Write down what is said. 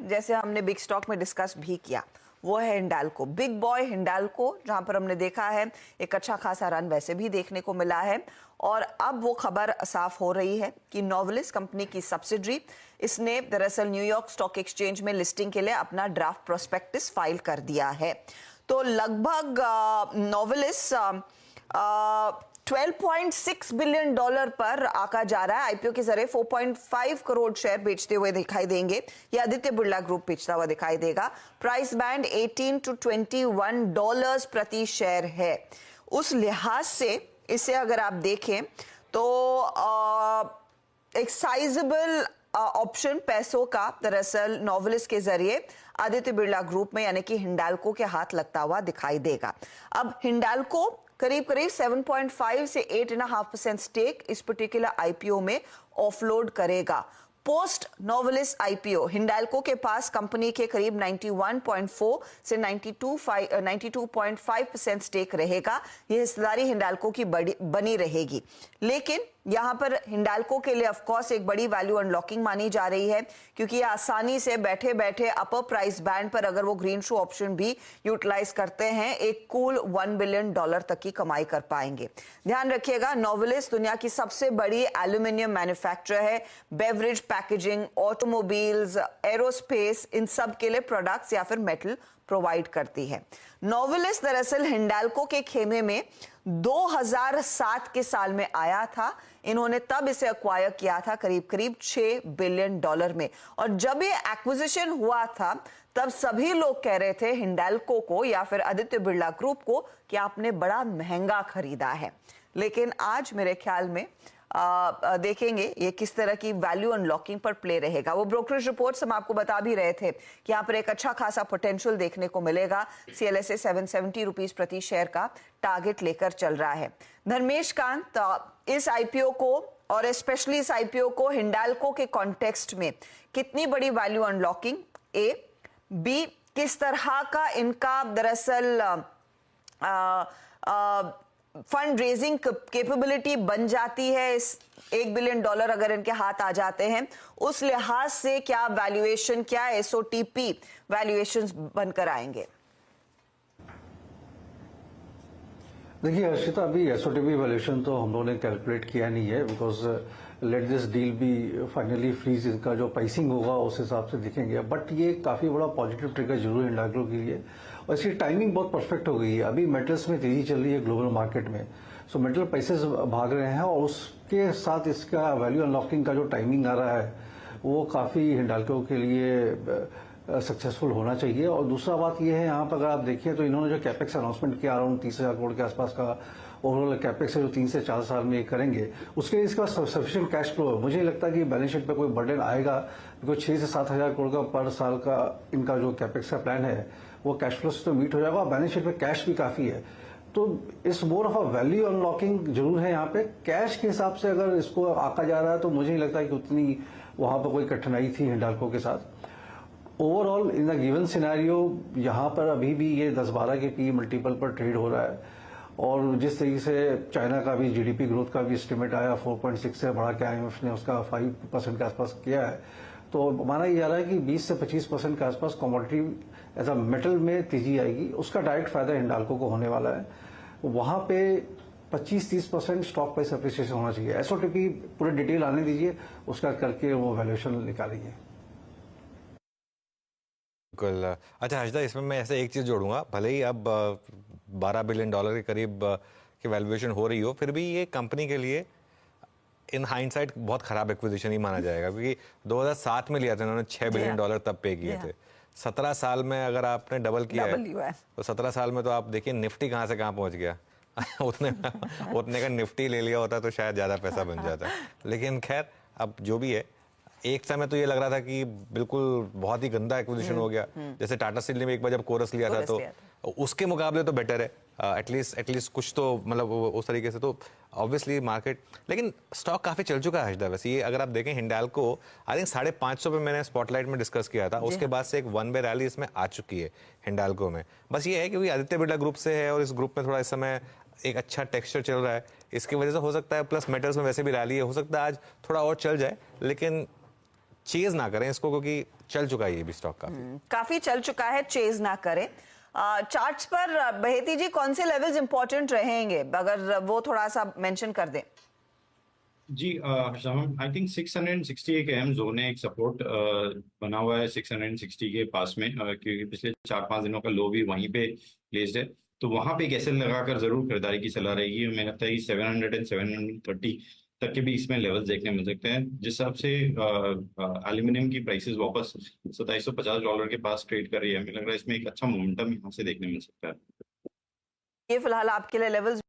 जैसे हमने big stock में डिस्कस भी किया, वो है हिंडाल्को, बिग बॉय हिंडाल्को, जहां पर हमने देखा है एक अच्छा खासा रन वैसे भी देखने को मिला है। और अब वो खबर साफ हो रही है कि नोवेलिस कंपनी की सब्सिडरी, इसने दरअसल न्यूयॉर्क स्टॉक एक्सचेंज में लिस्टिंग के लिए अपना ड्राफ्ट प्रोस्पेक्टस फाइल कर दिया है। तो लगभग नोवेलिस 12.6 बिलियन डॉलर पर आका जा रहा है। आईपीओ के जरिए 4.5 करोड़ शेयर बेचते हुए दिखाई देंगे। ये आदित्य बिरला ग्रुप बेचता हुआ दिखाई देगा। प्राइस बैंड 18 to 21 डॉलर्स प्रति शेयर है। उस लिहाज से इसे अगर आप देखें तो एक साइजेबल ऑप्शन पैसों का दरअसल नोवेलिस के जरिए आदित्य बिरला ग्रुप में यानी कि हिंडाल्को के हाथ लगता हुआ दिखाई देगा। अब हिंडाल्को करीब 7.5 से 8.5% स्टेक इस पर्टिकुलर आईपीओ में ऑफलोड करेगा। पोस्ट नोवेलिस आईपीओ हिंडाल्को के पास कंपनी के करीब 91.4 से 92.5% स्टेक रहेगा। यह हिस्सेदारी हिंडाल्को की बनी रहेगी, लेकिन यहां पर हिंडाल्को के लिए ऑफ कोर्स एक बड़ी वैल्यू अनलॉकिंग मानी जा रही है, क्योंकि आसानी से बैठे बैठे अपर प्राइस बैंड पर अगर वो ग्रीन शू ऑप्शन भी यूटिलाइज करते हैं, एक कूल $1 बिलियन तक की कमाई कर पाएंगे। ध्यान रखिएगा, नोवेलिस दुनिया की सबसे बड़ी एल्यूमिनियम मैन्युफैक्चरर है। बेवरेज, पैकेजिंग, ऑटोमोबाइल्स, एरोस्पेस, इन सब के लिए प्रोडक्ट्स या फिर मेटल प्रोवाइड करती है। नोवेलिस दरअसल हिंडाल्को के खेमे में 2007 के साल में आया था। इन्होंने तब इसे एक्वायर किया था करीब 6 बिलियन डॉलर में। और जब ये एक्विजिशन हुआ था तब सभी लोग कह रहे थे हिंडाल्को को या फिर आदित्य बिरला ग्रुप को कि आपने बड़ा महंगा खरीदा है। लेकिन आज मेरे ख्याल में देखेंगे ये किस तरह की वैल्यू अनलॉकिंग पर प्ले रहेगा। वो ब्रोकरेज रिपोर्ट्स हम आपको बता भी रहे थे कि यहाँ पर एक अच्छा खासा पोटेंशियल देखने को मिलेगा। सीएलएसए 770 रुपीस प्रति शेयर का टारगेट लेकर चल रहा है। धर्मेश कांत, इस आईपीओ को और स्पेशली इस आईपीओ को हिंडाल्को के कॉन्टेक्स्ट में कितनी बड़ी वैल्यू अनलॉकिंग, ए, बी, किस तरह का इनका दरअसल फंड रेजिंग कैपेबिलिटी बन जाती है, इस $1 बिलियन अगर इनके हाथ आ जाते हैं, उस लिहाज से क्या वैल्यूएशन, क्या एसओटीपी वैल्यूएशंस बनकर आएंगे? देखिए हर्षिता, अभी एसओटीपी वैल्यूएशन तो हम लोगों ने कैलकुलेट किया नहीं है, because let this deal be finally freeze, इनका जो प्राइसिंग होगा उस हिसाब से दिखेंगे। बट ये काफी बड़ा पॉजिटिव ट्रिगर जरूर है हिंडाल्को के लिए, और इसकी टाइमिंग बहुत परफेक्ट हो गई है। अभी मेटल्स में तेजी चल रही है ग्लोबल मार्केट में, सो मेटल प्राइसेस भाग रहे हैं, और उसके साथ इसका वैल्यू अनलॉकिंग का जो टाइमिंग आ रहा है वो काफी हिंडाल्को के लिए सक्सेसफुल होना चाहिए। और दूसरा बात यह है, यहाँ पर अगर आप देखिए तो इन्होंने जो कैपेक्स अनाउंसमेंट किया अराउंड 30,000 करोड़ के आसपास का ओवरऑल कैपेक्स है जो 3 से 4 साल में करेंगे, उसके लिए इसका सफिशिएंट कैश फ्लो है। मुझे लगता है कि बैलेंस शीट पे कोई बर्डन आएगा, बिकॉज 6 से 7 हजार करोड़ का पर साल का इनका जो कैपेक्स का प्लान है वो कैश फ्लो से तो मीट हो जाएगा, और बैलेंस शीट पे कैश भी काफी है। तो इस more of a value unlocking जरूर है यहाँ पे। कैश के हिसाब से अगर इसको आका जा रहा है तो मुझे नहीं लगता कि उतनी वहां पर कोई कठिनाई थी हिंडाल्को के साथ। Overall in the given scenario यहाँ पर अभी भी ये 10-12 के पी मल्टीपल पर ट्रेड हो रहा है, और जिस तरीके से चाइना का भी जीडीपी ग्रोथ का भी एस्टिमेट आया 4.6 से बढ़ा के आईएमएफ ने उसका 5% के आसपास किया है, तो माना जा रहा है कि 20 से 25% के आसपास कमोडिटी एज अ मेटल में तेजी आएगी। उसका डायरेक्ट फायदा हिंडाल्को को होने वाला है। वहां पे 25-30% स्टॉक प्राइस अप्रिसिएशन होना चाहिए। एसओटीपी पूरे डिटेल आने दीजिए, उसका करके वो वैल्यूएशन निकालेंगे। बिल्कुल। अच्छा हर्षदा, इसमें मैं ऐसे एक चीज जोड़ूंगा, भले ही अब $12 बिलियन के करीब की वैल्यूएशन हो रही हो, फिर भी ये कंपनी के लिए इन हाइंडसाइट बहुत खराब एक्विजिशन ही माना जाएगा, क्योंकि 2007 में लिया था इन्होंने $6 बिलियन तब पे किए थे। 17 साल में अगर आपने डबल किया है तो 17 साल में तो आप देखिए निफ्टी कहाँ से कहाँ पहुंच गया। उतने का निफ्टी ले लिया होता तो शायद ज्यादा पैसा बन जाता। लेकिन खैर, अब जो भी है, एक समय तो ये लग रहा था कि बिल्कुल बहुत ही गंदा एक्विजिशन हो गया। जैसे टाटा स्टील ने एक बार जब कोरस लिया था तो उसके मुकाबले तो बेटर है, एटलीस्ट कुछ तो मतलब उस तरीके से तो ऑब्वियसली मार्केट। लेकिन स्टॉक काफी चल चुका है हर्षदा। वैसे ये अगर आप देखें हिंडाल्को, आई थिंक 550 पे मैंने स्पॉटलाइट में डिस्कस किया था, उसके बाद से एक वन वे रैली इसमें आ चुकी है हिंडाल्को में। बस ये है कि आदित्य बिरला ग्रुप से है और इस ग्रुप में थोड़ा इस समय एक अच्छा टेक्सचर चल रहा है, इसकी वजह से हो सकता है, प्लस मेटल्स में वैसे भी रैली है, हो सकता है आज थोड़ा और चल जाए। लेकिन चेज ना करें इसको, क्योंकि चल चुका है ये भी स्टॉक का। काफी चल चुका है, चेज ना करें। चार्ट्स पर बहेती जी कौन से लेवल्स इंपॉर्टेंट रहेंगे, अगर वो थोड़ा सा मेंशन कर दें। जी आई थिंक 660 एक अहम जोन है, एक सपोर्ट बना हुआ है 660 के पास में, क्योंकि पिछले 4-5 दिनों का लो भी वहीं पे प्लेस्ड है, तो वहां पे एक एसएल लगाकर जरूर खरीदारी की सलाह रहेगी। मुझे लगता है 700 एंड 730 तक के भी इसमें लेवल्स देखने मिल सकते हैं, जिस हिसाब से एल्यूमिनियम की प्राइसेस वापस $2750 के पास ट्रेड कर रही है। मुझे लग रहा है इसमें एक अच्छा मोमेंटम यहाँ से देखने मिल सकता है। ये फिलहाल आपके लिए लेवल्स